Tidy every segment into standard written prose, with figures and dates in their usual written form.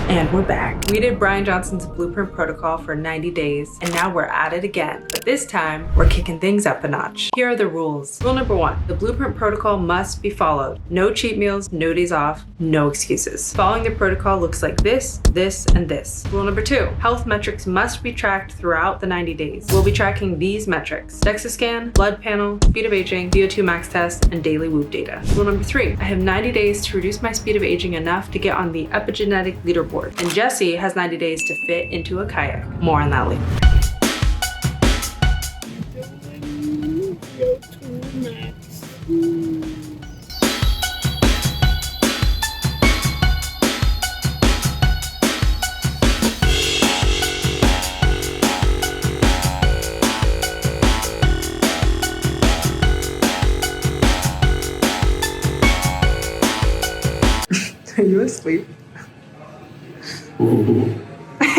And we're back. We did Bryan Johnson's blueprint protocol for 90 days, and now we're at it again. But this time, we're kicking things up a notch. Here are the rules. Rule number 1, the blueprint protocol must be followed. No cheat meals, no days off, no excuses. Following the protocol looks like this, this, and this. Rule number 2, health metrics must be tracked throughout the 90 days. We'll be tracking these metrics: DEXA scan, blood panel, speed of aging, VO2 max test, and daily Whoop data. Rule number 3, I have 90 days to reduce my speed of aging enough to get on the epigenetic leaderboard. And Jesse has 90 days to fit into a kayak. More on that later. Are you asleep? Ooh. I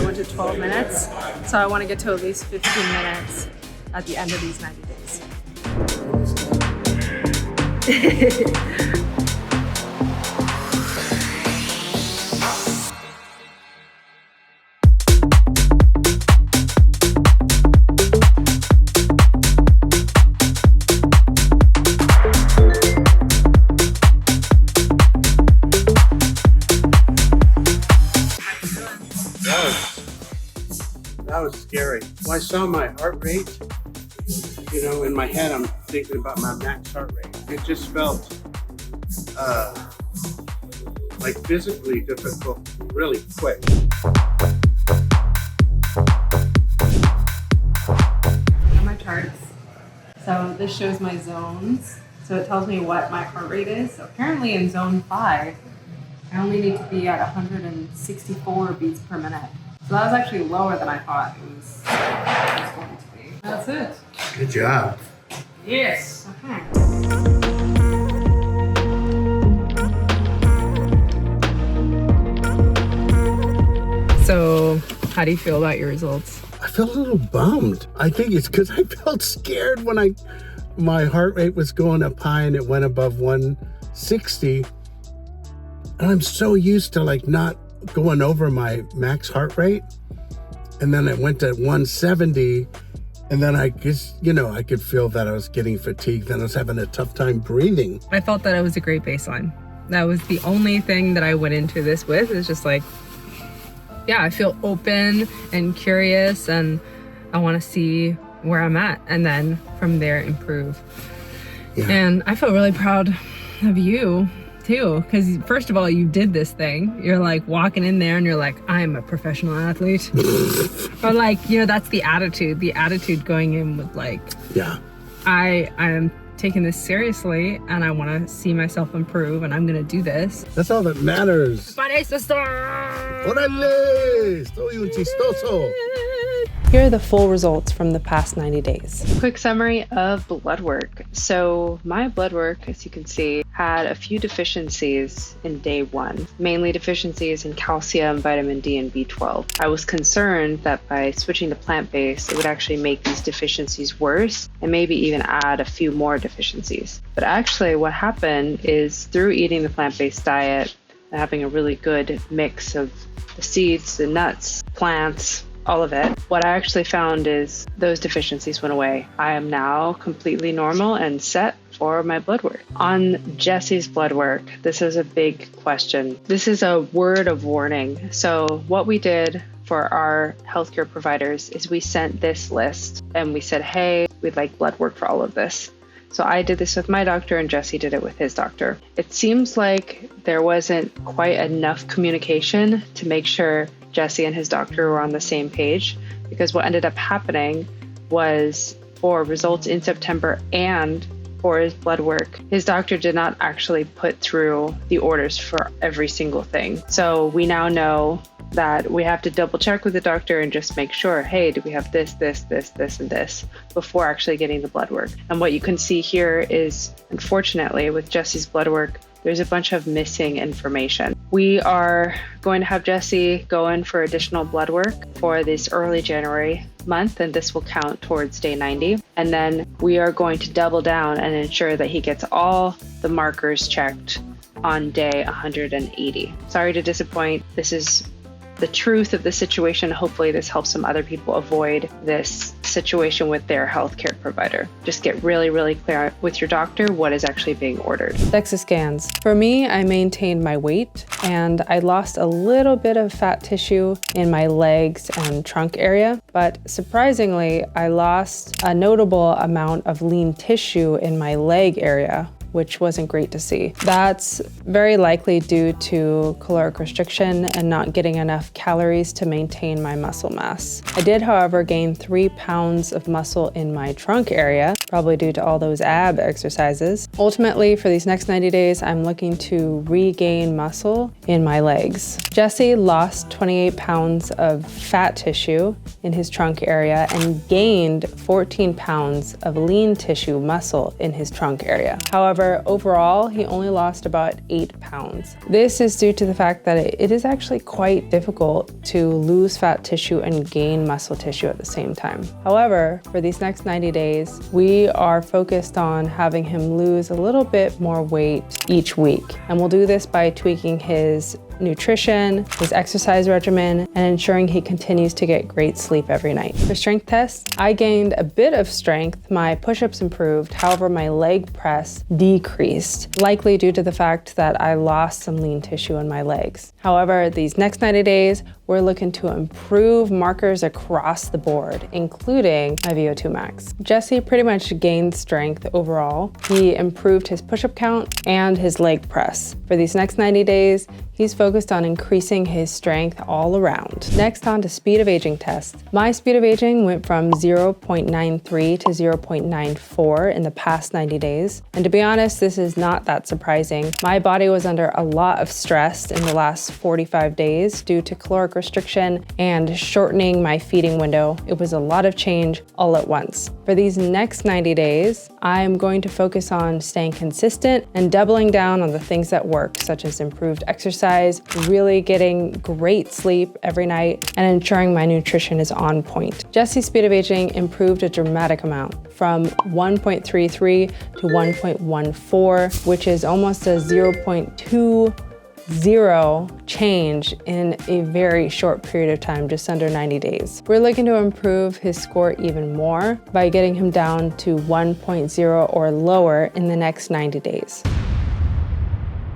went to 12 minutes, so I want to get to at least 15 minutes at the end of these 90 days. That was scary. When I saw my heart rate, you know, in my head, I'm thinking about my max heart rate. It just felt like physically difficult, really quick. My charts. So this shows my zones. So it tells me what my heart rate is. So apparently in zone 5, I only need to be at 164 beats per minute. So that was actually lower than I thought it was going to be. That's it. Good job. Yes. Okay. So, how do you feel about your results? I feel a little bummed. I think it's because I felt scared when my heart rate was going up high and it went above 160. And I'm so used to like not going over my max heart rate. And then it went to 170. And then I guess, you know, I could feel that I was getting fatigued and I was having a tough time breathing. I felt that it was a great baseline. That was the only thing that I went into this with. Is just like, yeah, I feel open and curious and I want to see where I'm at and then from there improve. Yeah. And I feel really proud of you too, because first of all, you did this thing. You're like walking in there and you're like, I'm a professional athlete. Or like, you know, that's the attitude going in with like, yeah, I am taking this seriously and I want to see myself improve and I'm going to do this. That's all that matters. Órale, estoy un chistoso. Here are the full results from the past 90 days. Quick summary of blood work. So my blood work, as you can see, had a few deficiencies in day 1, mainly deficiencies in calcium, vitamin D, and B12. I was concerned that by switching to plant-based, it would actually make these deficiencies worse and maybe even add a few more deficiencies. But actually what happened is through eating the plant-based diet, having a really good mix of the seeds, the nuts, plants, all of it, what I actually found is those deficiencies went away. I am now completely normal and set for my blood work. On Jesse's blood work, this is a big question. This is a word of warning. So what we did for our healthcare providers is we sent this list and we said, hey, we'd like blood work for all of this. So I did this with my doctor and Jesse did it with his doctor. It seems like there wasn't quite enough communication to make sure Jesse and his doctor were on the same page, because what ended up happening was for results in September and for his blood work, his doctor did not actually put through the orders for every single thing. So we now know that we have to double check with the doctor and just make sure, hey, do we have this, and this before actually getting the blood work. And what you can see here is, unfortunately, with Jesse's blood work, there's a bunch of missing information. We are going to have Jesse go in for additional blood work for this early January month, and this will count towards day 90. And then we are going to double down and ensure that he gets all the markers checked on day 180. Sorry to disappoint. This is the truth of the situation. Hopefully this helps some other people avoid this situation with their healthcare provider. Just get really, really clear with your doctor what is actually being ordered. DEXA scans. For me, I maintained my weight and I lost a little bit of fat tissue in my legs and trunk area, but surprisingly, I lost a notable amount of lean tissue in my leg area, which wasn't great to see. That's very likely due to caloric restriction and not getting enough calories to maintain my muscle mass. I did, however, gain 3 pounds of muscle in my trunk area, probably due to all those ab exercises. Ultimately, for these next 90 days, I'm looking to regain muscle in my legs. Jesse lost 28 pounds of fat tissue in his trunk area and gained 14 pounds of lean tissue muscle in his trunk area. However, overall, he only lost about 8 pounds. This is due to the fact that it is actually quite difficult to lose fat tissue and gain muscle tissue at the same time. However, for these next 90 days, we are focused on having him lose a little bit more weight each week. And we'll do this by tweaking his nutrition, his exercise regimen, and ensuring he continues to get great sleep every night. For strength tests, I gained a bit of strength. My push-ups improved, however, my leg press decreased, likely due to the fact that I lost some lean tissue in my legs. However, these next 90 days, we're looking to improve markers across the board, including my VO2 max. Jesse pretty much gained strength overall. He improved his push-up count and his leg press. For these next 90 days, he's focused on increasing his strength all around. Next, on to speed of aging test. My speed of aging went from 0.93 to 0.94 in the past 90 days. And to be honest, this is not that surprising. My body was under a lot of stress in the last 45 days due to caloric restriction and shortening my feeding window. It was a lot of change all at once. For these next 90 days, I'm going to focus on staying consistent and doubling down on the things that work, such as improved exercise, really getting great sleep every night, and ensuring my nutrition is on point. Jesse's speed of aging improved a dramatic amount, from 1.33 to 1.14, which is almost a 0.20 change in a very short period of time, just under 90 days. We're looking to improve his score even more by getting him down to 1.0 or lower in the next 90 days.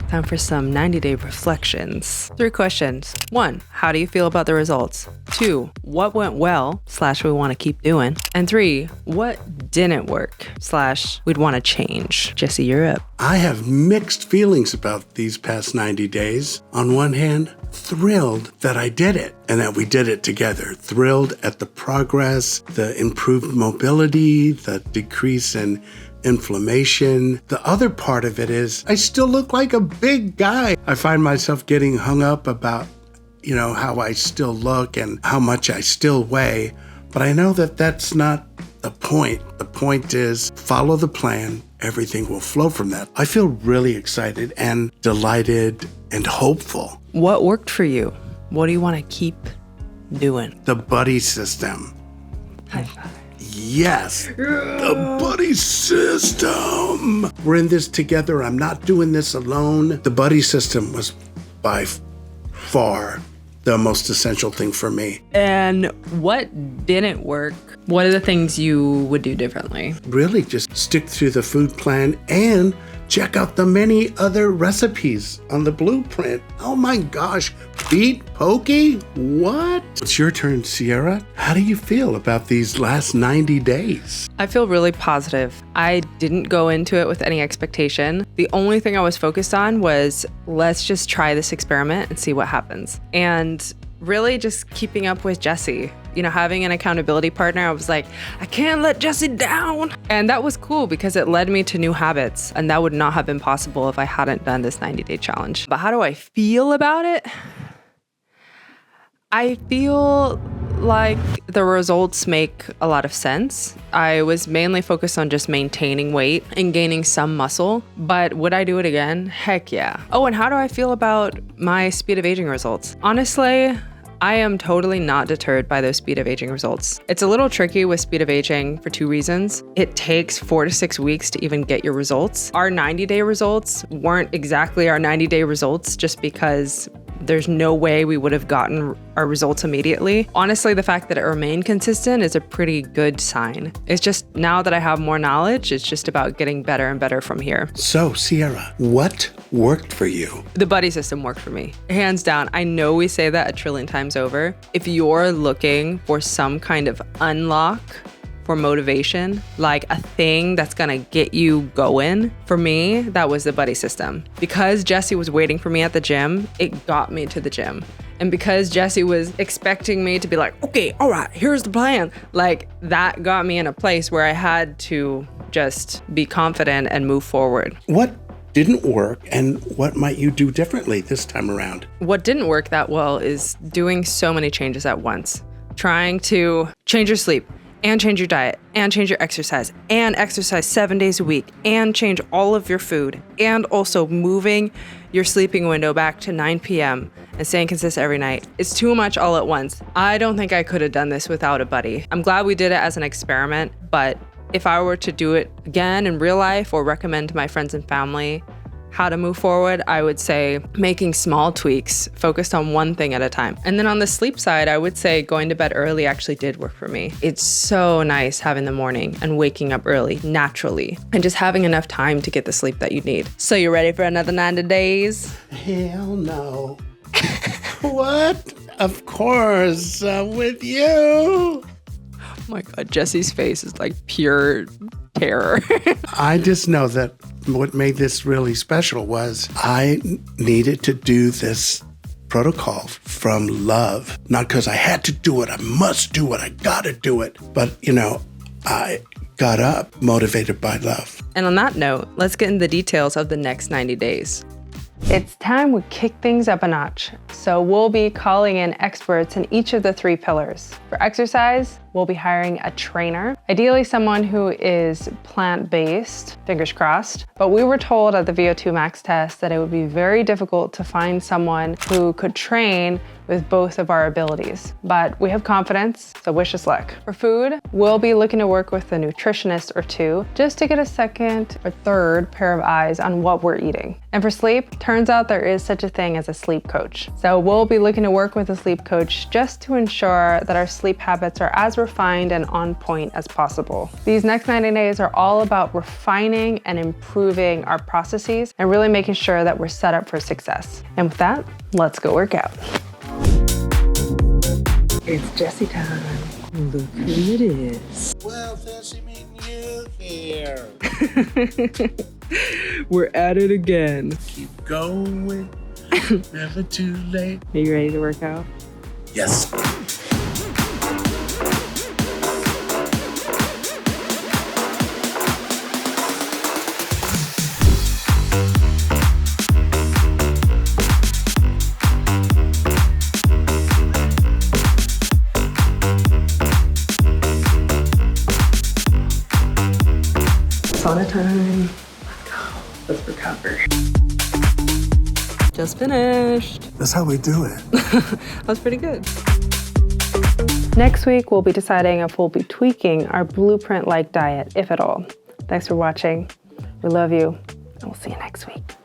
Time for some 90-day reflections. 3 questions. 1, how do you feel about the results? 2, what went well / we want to keep doing? And 3, what didn't work / we'd want to change? Jesse, you're up. I have mixed feelings about these past 90 days. On one hand, thrilled that I did it and that we did it together. Thrilled at the progress, the improved mobility, the decrease in inflammation. The other part of it is I still look like a big guy. I find myself getting hung up about, how I still look and how much I still weigh. But I know that that's not the point. The point is follow the plan. Everything will flow from that. I feel really excited and delighted and hopeful. What worked for you? What do you want to keep doing? The buddy system. High five. Yes, the buddy system. We're in this together. I'm not doing this alone. The buddy system was by far the most essential thing for me. And what didn't work? What are the things you would do differently? Really just stick to the food plan and check out the many other recipes on the blueprint. Oh my gosh, beet pokey? What? It's your turn, Sierra. How do you feel about these last 90 days? I feel really positive. I didn't go into it with any expectation. The only thing I was focused on was, let's just try this experiment and see what happens. And really just keeping up with Jesse. Having an accountability partner, I was like, I can't let Jesse down. And that was cool because it led me to new habits. And that would not have been possible if I hadn't done this 90-day challenge. But how do I feel about it? I feel like the results make a lot of sense. I was mainly focused on just maintaining weight and gaining some muscle, but would I do it again? Heck yeah. Oh, and how do I feel about my speed of aging results? Honestly, I am totally not deterred by those speed of aging results. It's a little tricky with speed of aging for two reasons. It takes 4 to 6 weeks to even get your results. Our 90-day results weren't exactly our 90-day results just because there's no way we would have gotten our results immediately. Honestly, the fact that it remained consistent is a pretty good sign. It's just now that I have more knowledge, it's just about getting better and better from here. So, Sierra, what worked for you? The buddy system worked for me. Hands down. I know we say that a trillion times over. If you're looking for some kind of unlock for motivation, like a thing that's gonna get you going, for me, that was the buddy system. Because Jesse was waiting for me at the gym, it got me to the gym. And because Jesse was expecting me to be like, okay, all right, here's the plan, like that got me in a place where I had to just be confident and move forward. What didn't work and what might you do differently this time around? What didn't work that well is doing so many changes at once. Trying to change your sleep, and change your diet, and change your exercise, and exercise 7 days a week, and change all of your food, and also moving your sleeping window back to 9 p.m. and staying consistent every night. It's too much all at once. I don't think I could have done this without a buddy. I'm glad we did it as an experiment, but if I were to do it again in real life or recommend to my friends and family how to move forward, I would say making small tweaks, focused on one thing at a time. And then on the sleep side, I would say going to bed early actually did work for me. It's so nice having the morning and waking up early naturally and just having enough time to get the sleep that you need. So you ready for another 90 days? Hell no. What? Of course, with you. Oh my God, Jesse's face is like pure terror. I just know that what made this really special was I needed to do this protocol from love. Not because I had to do it, I must do it, I gotta do it. But, I got up motivated by love. And on that note, let's get into the details of the next 90 days. It's time we kick things up a notch. So we'll be calling in experts in each of the 3 pillars. For exercise, we'll be hiring a trainer, ideally someone who is plant-based, fingers crossed. But we were told at the VO2 max test that it would be very difficult to find someone who could train with both of our abilities. But we have confidence, so wish us luck. For food, we'll be looking to work with a nutritionist or 2 just to get a second or third pair of eyes on what we're eating. And for sleep, turns out there is such a thing as a sleep coach. So we'll be looking to work with a sleep coach just to ensure that our sleep habits are as refined and on point as possible. These next 90 days are all about refining and improving our processes and really making sure that we're set up for success. And with that, let's go work out. It's Jesse time. Look who it is. Well, fancy meeting you here. We're at it again. Keep going, never too late. Are you ready to work out? Yes. Sauna time. Let's go. Let's recover. Just finished. That's how we do it. That was pretty good. Next week, we'll be deciding if we'll be tweaking our blueprint-like diet, if at all. Thanks for watching. We love you, and we'll see you next week.